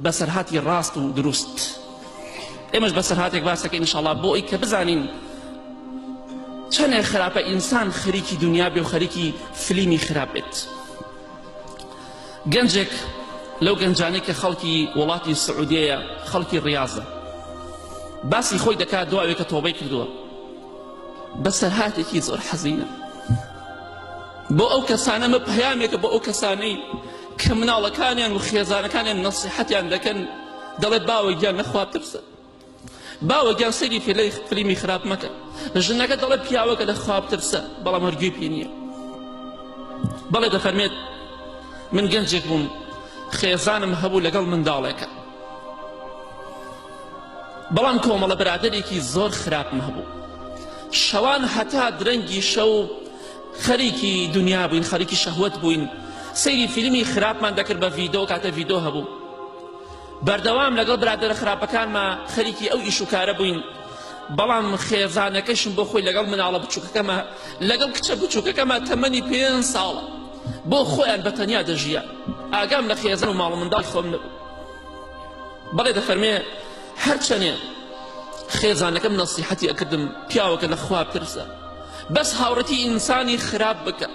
بەسەرهاتی ڕاست و دروست. ئێمەش بەسەرهاتێک باسەکە ئینشاءڵڵا بۆ ئەوەی کە بزانین چەندێک خراپە ئینسان خەریکی دنیا بێ و خەریکی فلیمی خراپ بێت. گەنجێک لەو گەنجانەی کە خەڵکی وڵاتی سعودیەیە، خەڵکی ڕیاضە، باسی خۆی دەکات دواوێ کە تۆبەی کردووە، بەسەرهاتێکی زۆر حەزینە بۆ ئەو کەسانەمە پەیامێکە بۆ ئەو کەسانەی کە مناڵەکانیان و خێزانەکانیان نەسیحەتیان دەکەن، دەڵێت باوە گیان نەخوا بترسە، باوە گیان سەیری فلیمی خراپ مەکە، ژنەکە دەڵێت پیاوەکە لەخوا بترسە، بەڵام هەرگوێ پێ نییە. بەڵێ دەفەرمێت من گەنجێک بووم، خێزانم هەبوو لەگەڵ منداڵێکە، بەڵام کۆمەڵە برادەرێکی زۆر خراپم هەبوو، شەوان هەتا درەنگی شەو خەریکی دنیا بووین، خەریکی شەهوەت بووین، سەیری فیلمی خراپمان دەکرد بە ڤیدۆ، کاتە ڤیدۆ هەبوو، بەردەوام لەگەڵ برادەرە خراپەکانمە خەریکی ئەو ئیش و کارە بووین، بەڵام خێزانەکەشم بۆ خۆی لەگەڵ مناڵە بچووکەکەمە، لەگەڵ کچە بچووکەکەمە تەمەنی 5 ساڵە، بۆ خۆیان بەتەنیا دەژیان، ئاگام لە خێزان و ماڵ و منداڵ خۆم نەبوو. بەڵێ دەفەرمێ هەرچەنێ خێزانەکەم نەسیحەتی ئەکردم پیاوەکە لەخوا بترسە، بەس هاوڕەتی ئینسانی خراپ بکە.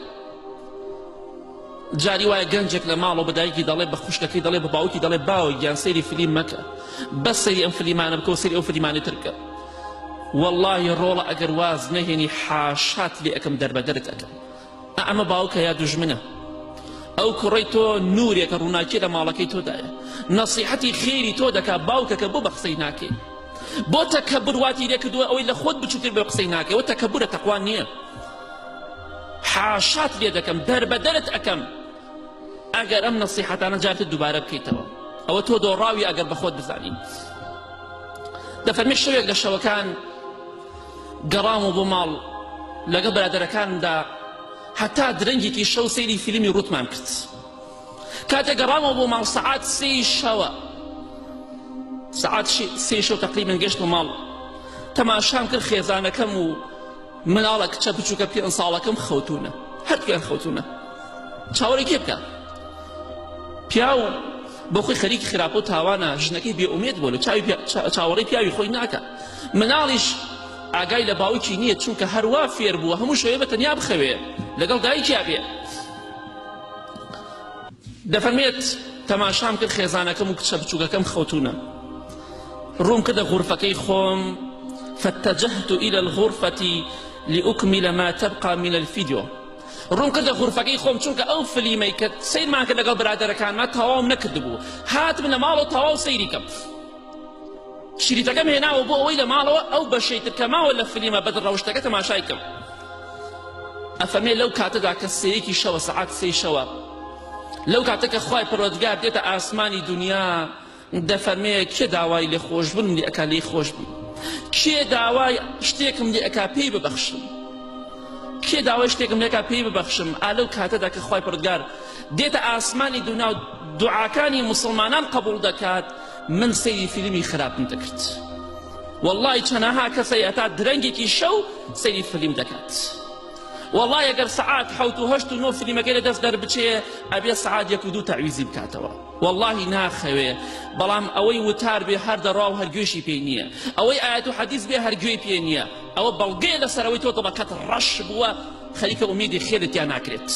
جاری وایە گەنجێک لە ماڵەوە بە دایکی دەڵێ بە خوشکەکەی دەڵێ بە باوکی دەڵێ باوە گیان سەیری فیلم مەکە، بەس سەیری ئەم فلیمانە بکە و سەیری ئەو فلیمانی ترکە. وەڵڵاهی ڕۆڵە ئەگەر واز نەهێنی حاشات لێ ئەەکەم دەربەدەرت ئەەکەم. ئەمە باوکە یا دوژمنە، ئەو کوڕەی تۆ نورێکە ڕووناکی لە ماڵەکەی تۆدایە، نەسیحەتی خێری تۆ دەکا باوکەکە بۆ بە قسەی ناکەی، بۆ تەکەبر واتی لێ کردووە ئەوەی لە خۆت بچووتر بێ قسەی ناکەی، ئەوە تەکەبورە تەقوا نییە. حاشات لێ دەکەم دەربەدەرت ئەەکەم ئەگەر ئەم نەسیحەتانە جارتر دووبارە بکەیتەوە، ئەوە تۆ دۆڕاوی ئەگەر بە خۆت بزانین. دەفەرمێ شەوێک لە شەوەکان گەڕام و بۆ ماڵ لەگەڵ برادەرەکانمدا، هەتا درەنگێکی شەو سەیری فیلمی ڕوتمان کرد. کاتێ گەڕامەوە بۆ ماڵ سەعات 3 شەوە، سەعات 3 شەو تەقریبەن گەشتم ماڵ، تەماشام کرد خێزانەکەم و مناڵە کچە بچووکە 5 ساڵەکەم خەوتونە، هەردووکیان خەوتونە. چاوەڕێی کێ بکە؟ پیاو بۆ خۆی خەریکی خراپە و تاوانە، ژنەکەی بێئومێد بووە، چاوەڕێی پیاوی خۆی ناکە. مناڵیش ئاگای لە باوکی نییە، چونکە هەروە فێر بووە هەموو شەوێ بەتەنیا بخەوێ لەگەڵ دایکیا بێ. دەفەرمێت تەماشام کرد خێزانەکەم و کچە بچووکەکەم خەوتونە، ڕووم کردە غورفەکەی خۆم، فاتجهت إلى الغرفة لأكمل ما تبقى من الفيديو. ڕووم کردە غورفەکەی خۆم، چونکە ئەو فلیمەی کە سەیرمان کرد لەگەڵ برادەرەکانمان تەواوم نەکردبوو، هاتم لە ماڵەوە تەواو سەیری کەم. شریتەکەم هێناوە بۆ ئەوەی لە ماڵەوە ئەو بەشەی تر کە ماوە لە فلیمە بەدڕەوشتەکە تەماشای کەم. ئەفەرمێ لەو کاتەدا کە 3 شەوە سەعات 3 شەوە، لەو کاتە کە خوای پەروەردگار دێتە ئاسمانی دنیا، دەفەرمێ کێ داوای لێ خۆشبوونم لێ ئەکا لێی خۆش بوو، کێ داوای شتێکم لێ ئەکا پێی ببەخشم، کێ داوای شتێکم لێ ئەکا پێی ببەخشم. ئالەو کاتەدا کە خوای پەروەردگار دێتە ئاسمانی دنیا و دوعاکانی مسلمانان قبول دەکات، من سەیری فیلمی خراپم دەکرد. وەڵڵاهی چەنەها کەسەی هەتا درەنگێکی شەو سەیری فیلم دەکات. وەڵڵاهی ئەگەر سەعات 7 و 8 و 9 فیلمەکەی لە دەست دەربچێ، ئەبێ سەعات 1 و 2 تەعویزی بکاتەوە. وەڵڵاهی ناخەوێ، بەڵام ئەوەی وتار بێ هەر دەڕوا و هەرگوێشی پێی نییە، ئەوەی ئاەت و حەدیث بێ هەرگوێی پێ نییە، ئەوە بەڵگەیە لەسەرەوەی تۆ دڵەکەت ڕەش بووە، خەریکە ئومیدی خێرتیان ناکرێت.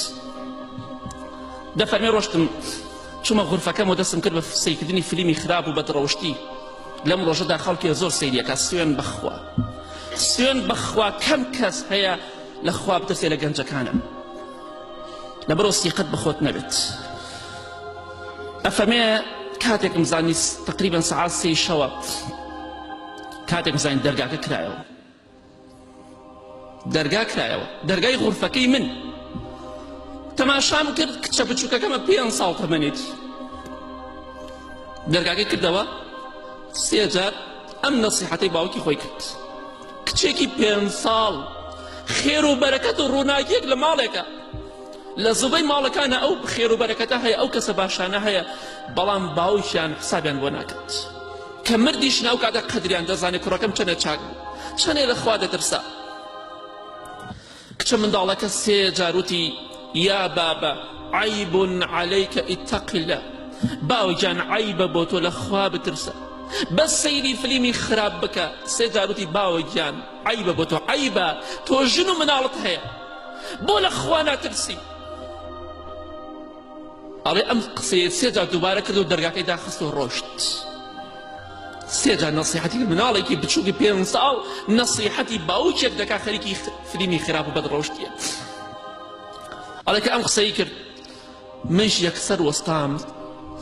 دەفەرمێ ڕۆشتم چوومە غورفەکەم و دەستم کرد بە سەیرکردنی فیلمی خراپ و بەدڕەوشتی. لەم ڕۆژەدا خەڵکی زۆر سەیریەکە، سوێن بەخوا، سوێن بەخوا کەم کەس هەیە لە خوا بترسێ لە گەنجەکانە، لەبەرەوە سیقەت بەخۆت نەبێت. ئەفەرمێ کاتێکم زانی تقریبا سەعات 3 شەوە، کاتێکم زانی دەرگاکە کرایەوە، دەرگا کرایەوە، دەرگای غورفەکەی من. تەماشام کرد کچە بچووکەکەمە 5 ساڵ تەمەنێتی، دەرگاکەی کردەوە 3 جار ئەم نەسیحەتەی باوکی خۆی کرد. کچێکی 5 ساڵ خێر و بەرەکەت و ڕووناکیەک لە ماڵێکە، لە زوبەی ماڵەکانە ئەو خێر و بەرەکەتە هەیە، ئەو کەسە باشانە هەیە، بەڵام باوکیان حسابیان بۆ ناکات، کە مردیش ناو کاتە قەدریان دەزانێت کوڕەکەم چەنە چاک بوو، چەنێ لە خوا دەترسا. کچە منداڵەکە 3 جار وتی یا بابا عیب عەلەیکە ئیتەقی الله، باوجان عیبە بۆ تۆ لە خوا بترسە بەس سەیری فلیمی خراپ بکە سێ جاروتی باوەگیان عیبە بۆ تۆ عیبە تۆ ژن و مناڵت هەیە بۆ لە خوا ناترسی ئەڵێ ئەم قسەیە سێ جار دووبارە کرد و دەرگاکەی داخست و ڕۆشت سێ جار نەسیحەتی مناڵێکی بچووکی 5 ساڵ نەسیحەتی باوکێک دەکا خەریکی فلیمی خراپ و بەدڕۆشتیە ئەڵێ کە ئەم قسەی کرد منش یەکسەر وەستام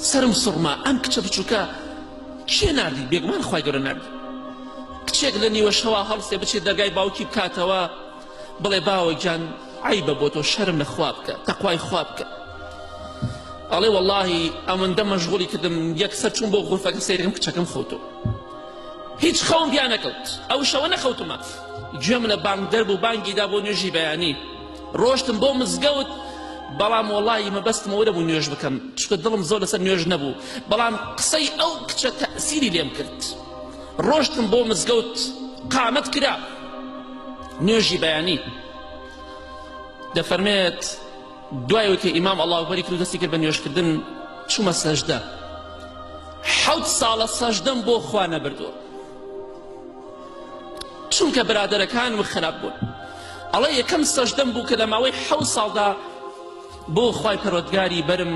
سرم سڕما ئەم کچە بچووکە کێ ناردی بێگومان خوای گەورە ناردی کچێک لە نیوە شەوا هەڵسێ بچێت دەرگای باوکی بکاتەوە بڵێ باوەگیان عیبە بۆ تۆ شەرم لە خوا بکە تەقوای خوا بکە ئەڵێ وەڵڵاهی ئەوەندە مەشغوڵی کردم یەکسەر چوون بۆ غورفەکە سەیرم کچەکەم خەوتۆ هیچ خەوم بیان نەکەوت ئەو شەوە نەخەوتمە گوێم لە بانگ دەربوو بانگیدا بۆ نوێژی بەیانی ڕۆشتم بۆ مزگەوت بەڵام وەڵڵاهی مەبەستم ئەوە نەبوو نوێژ بکەم چونکە دڵم زۆر لەسەر نوێژ نەبوو بەڵام قسەی ئەو کچە تەئسیری لێم کرد ڕۆشتم بۆ مزگەوت قامەت کرا نوێژی بەیانی دەفەرمێت دوایەوەی کە ئیمام ئەڵڵاهوەکبەری کرد و دەستی کرد بە نوێژکردن چوومە سەجدە 7 ساڵە سەجدەم بۆ خوا نەبردووە چونکە برادەرەکانم خراپ بوون ئەڵێ یەکەم سەجدەم بوو کە لە ماوەی 7 ساڵدا بۆ خوای پەروەردگاری بەرم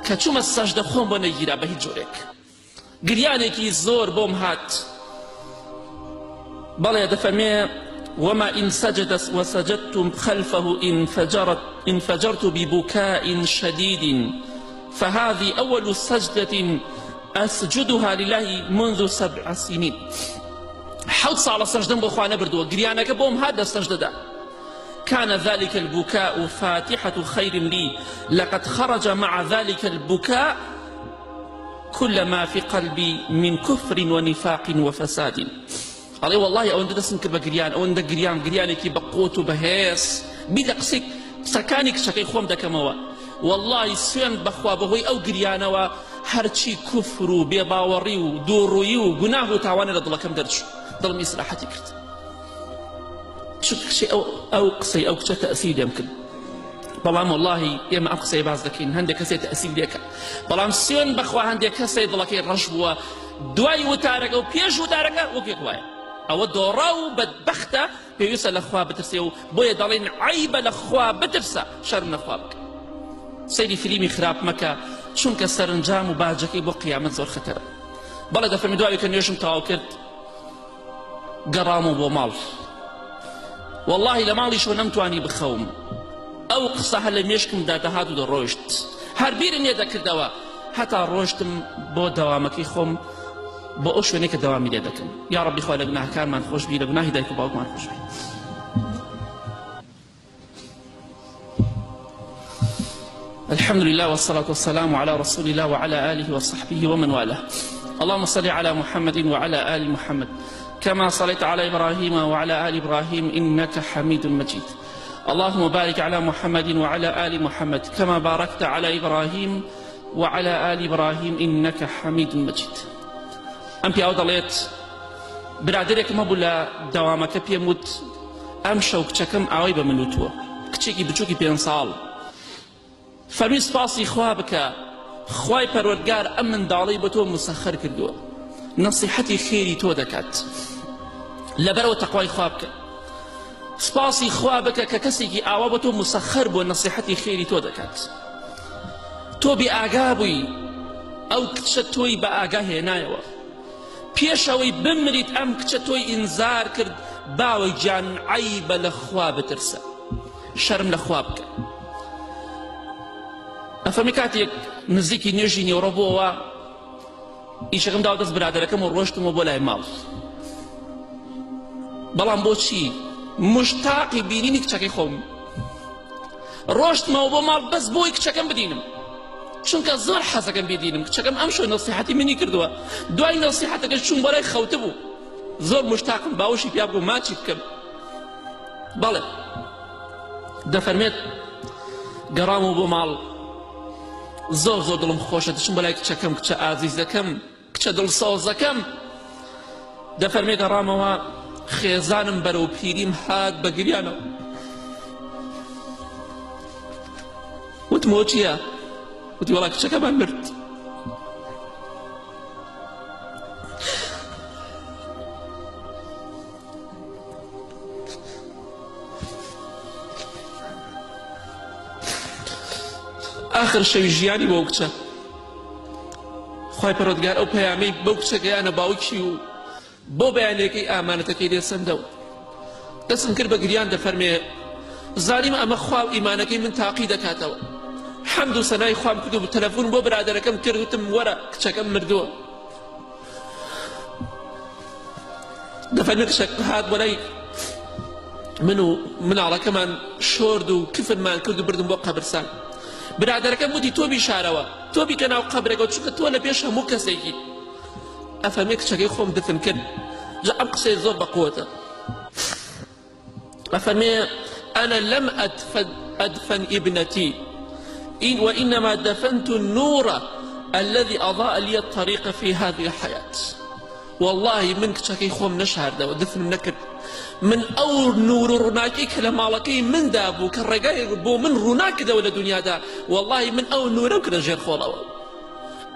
کە چوومە سەجدە خۆم بۆ نەگیرا بە هیچ جۆرێک گریانێکی زۆر بۆم هات بەڵێ دەفەرمێ وما إن سجد وسجدت خلفه انفجرت ببكاء شديد فهذه أول سجدة أسجدها لله منذ 7 سنين 7 ساڵە سەجدەم بۆ خوا نەبردووە گریانەکە بۆم هات لە سەجدەدا كان ذلك البكاء فاتحة خير لي لقد خرج مع ذلك البكاء كل ما في قلبي من كفر ونفاق وفساد ئەڵێ وەڵڵاهی ئەوەندە دەستم کرد بە گریان ئەوەندە گریانێکی بە قۆت و بەهێز بیدە قسەکانی کچەکەی خۆم دەکەمەوە وەڵڵاهی سوێن بەخوا بەهۆی ئەو گریانەوە هەرچی کوفر و بێباوەڕی و دووڕووی و گوناه و تاوانە لە دڵەکەم دەرچوو دڵم ئیسراحەتی کرد چونکە ئەو قسەی ئەو کچە تەئسیر لێم کرد بەڵام وەڵڵاهی ئێمە ئەم قسەی باز دەکەین هەندێک کەسێ تەئسیر لێکە بەڵام سوێن بەخوا هەندێک کەسێ دڵەکەی ڕەش بووە دوای وتارەکە و پێش وتارەکە وەکێک وایە ئەوە دۆڕا و بەدبەختە پێویستە لە خوا بترسێ و بۆیە دەڵێن عیبە لە خوا بترسە شەرم لە خوا بکە سەیری فلیمی خراپ مەکە چونکە سەرنجام و باجەکەی بۆ قیامەت زۆر خەتەرە بەڵێ دەفەرمی دوای کە نوێژم تەواو کرد گەڕام و بۆ ماڵ وەڵڵاهی لە ماڵیشەوە نەمتوانی بخەوم ئەو قسە هەر لە مێشکمدا دەهات و دەڕۆیشت هەر بیرم لێ دەکردەوە هەتا ڕۆشتم بۆ دەوامەکەی خۆم بۆ ئەو شوێنەی کە دەوامی لێ دەکەم یا ڕەبی خوا لە گوناهکارمان خۆشبی لە گوناهی دایک و باوکمان خۆشبی الحمد لله والصلاة والسلام على رسول الله وعلى آله وصحبه ومن والاه اللهم صل على محمد وعلى آل محمد كما صليت على إبراهيم وعلى آل إبراهيم إنك حميد مجيد اللهم بارك على محمد وعلى آل محمد كما باركت على إبراهيم وعلى آل إبراهيم إنك حميد مجيد ئەم پیاوە دەڵێت برادێکم هەبوو لە دەوامەکە پێم وت ئەم شەو کچەکەم ئاوای بە من وتووە کچێکی بچووکی 5 ساڵ فەرمی سپاسی خوا بکە خوای پەروەردگار ئەم منداڵەی بە تۆ مسەخەر کردووە نەسیحەتی خێری تۆ دەکات لەبەرەوە تەقوای خوا بکە سپاسی خوا بکە کە کەسێکی ئاوا بە تۆ مسەخەر بووە نەسیحەتی خێری تۆ دەکات تۆ بێئاگا بووی ئەو کچە تۆی بە ئاگا هێنایەوە پێشەوەی بمریت ئەم کچە تۆی ئینزار کرد باوەی جان عیبە لە خوا بترسە شەرم لە خوا بکە ئەفەرمی کاتێک نزیکی نوێژی نێوڕە بووەوە ئیشەکەم داوە دەست برادەرەکەم و ڕۆشتمەوە بۆ لای ماڵ بەڵام بۆچی مشتاقی بینینی کچەکەی خۆم ڕۆشتمەوە بۆ ماڵ بەس بۆی کچەکەم بدینم چونکە زۆر حەزەکەم بێدینم کچەکەم ئەم شوێ نەسیحەتی منی کردووە دوای نەسیحەتەکەش چوون بەلای خەوتە بوو زۆر مشتاقم باوەشی پیا بوو ماچی بکەم بەڵێ دەفەرمێت گەڕامەوە بۆ ماڵ زۆر دڵم خۆشە دەچم بەلای کچەکەم کچە ئازیزەکەم کچە دڵسۆزەکەم دەفەرمێ گەڕامەوە خێزانم بەرەو پیریم هات بە گریانەوە وتمەوە چییە؟ وتی وەڵا کچەکەمان مرد آخر شەوی ژیانی بۆ کچە خوای پەروەردگار ئەو پەیامەی بەو کچە گەیانە باوکی و بۆ بەیانێکەی ئامانەتەکەی لێسەندەوە دەستم کرد بە گریان دەفەرمێ زانیم ئەمە خوا و ئیمانەکەی من تاقی دەکاتەوە حەمد و سەنای خوام کرد و تەلەفۆن بۆ برادەرەکەم کرد وتم وەرە کچەکەم مردووە دەفەرمێ کچەک هات بۆلای من و مناڵەکەمان شۆرد و کفنمان کرد و بردم بۆ قەبرستان برادەرەکەم وتی تۆ بیشارەوە تۆ بیکە ناو قەبرێکەوە چونکە تۆ لە پێش هەموو کەسێکی ئەفەرمێ کچەکەی خۆم دفن کرد جا ئەم قسەی زۆر بەقووەتە أفرمي أنا لم أدفن ابنتي وإنما دفنت النور الذي أضاء لي الطريق في هذه الحياة والله من كتشكي خوم نشهر دا ودفن نكر من أو نور روناكي كلمالكي من دابو كالرقاي بو من روناك دا ولا دنيا دا والله من أو نور كده جير خولوا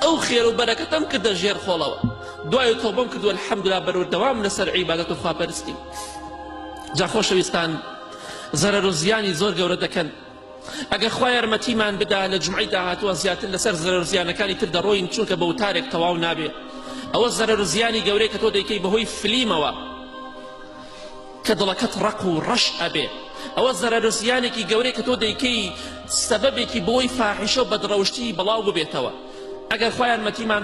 أو خير وبركة كده جير خولوا دعاء توبهم كده الحمد لله برو الدوام نسر عبادة الخوا برستي جا خۆشەویستان زەرەر و زیانی زۆر گەورە دەکەن ئەگەر خوا یارمەتیمان بدا لە جومعەی داهاتووە زیاتر لەسەر زەرەر و زیانەکانی تر دەڕۆین چونکە بە وتارێک تەواو نابێ ئەوە زەرەر و زیانی گەورەی کە تۆ دەیکەی بەهۆی فلیمەوە کە دڵەکەت ڕق و ڕەش ئەبێ ئەوە زەرەر و زیانێکی گەورەی کە تۆ دەیکەی سەبەبێکی بۆی فاحیشە و بەدڕەوشتی بەڵاو ببێتەوە ئەگەر خوا یارمەتیمان